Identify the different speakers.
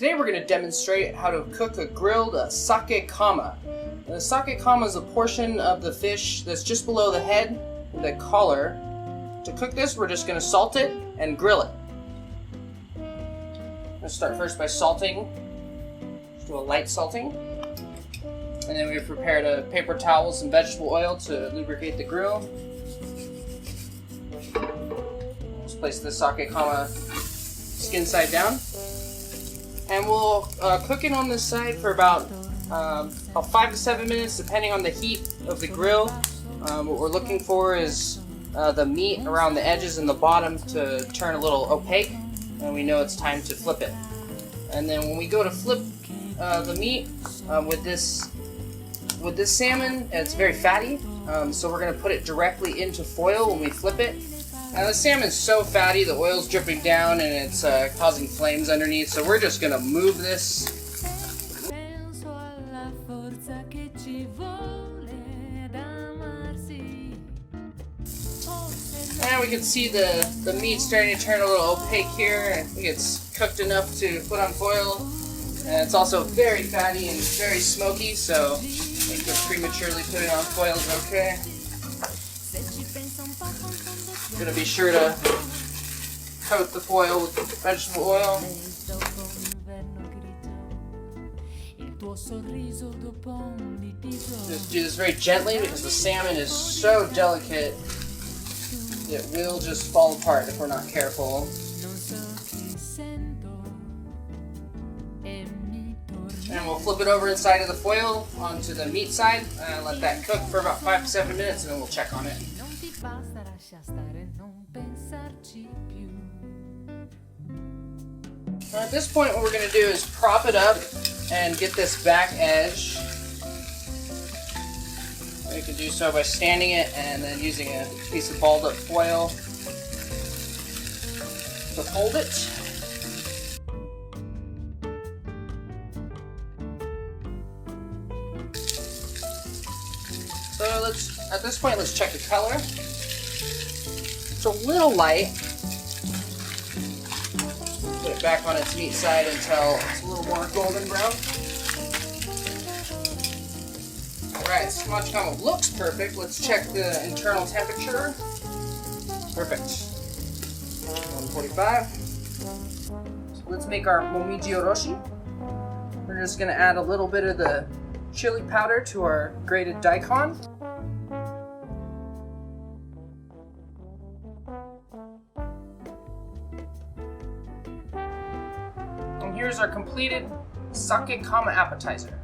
Speaker 1: Today we're going to demonstrate how to cook a grilled sake kama. The sake kama is a portion of the fish that's just below the head, the collar. To cook this, we're just going to salt it and grill it. Let's start first by salting. Just do a light salting. And then we've prepared a paper towel, some vegetable oil to lubricate the grill. Let's place the sake kama skin side down. And we'll cook it on this side for about 5 to 7 minutes, depending on the heat of the grill. What we're looking for is the meat around the edges and the bottom to turn a little opaque, and we know it's time to flip it. And then when we go to flip the meat with this salmon, it's very fatty, so we're going to put it directly into foil when we flip it. Now the salmon's so fatty, the oil's dripping down and it's causing flames underneath, so we're just going to move this. And we can see the meat starting to turn a little opaque here. I think it's cooked enough to put on foil. And it's also very fatty and very smoky, so I think to prematurely put it on foil is okay. I'm going to be sure to coat the foil with vegetable oil. Just do this very gently because the salmon is so delicate it will just fall apart if we're not careful. And we'll flip it over inside of the foil onto the meat side and let that cook for about 5 to 7 minutes, and then we'll check on it. At this point, what we're going to do is prop it up and get this back edge. You can do so by standing it and then using a piece of balled up foil to hold it. So at this point, let's check the color. It's a little light. Put it back on its meat side until it's a little more golden brown. Alright, squash kama looks perfect. Let's check the internal temperature. Perfect. 145. So let's make our momiji oroshi. We're just going to add a little bit of the chili powder to our grated daikon. And here's our completed sake kama appetizer.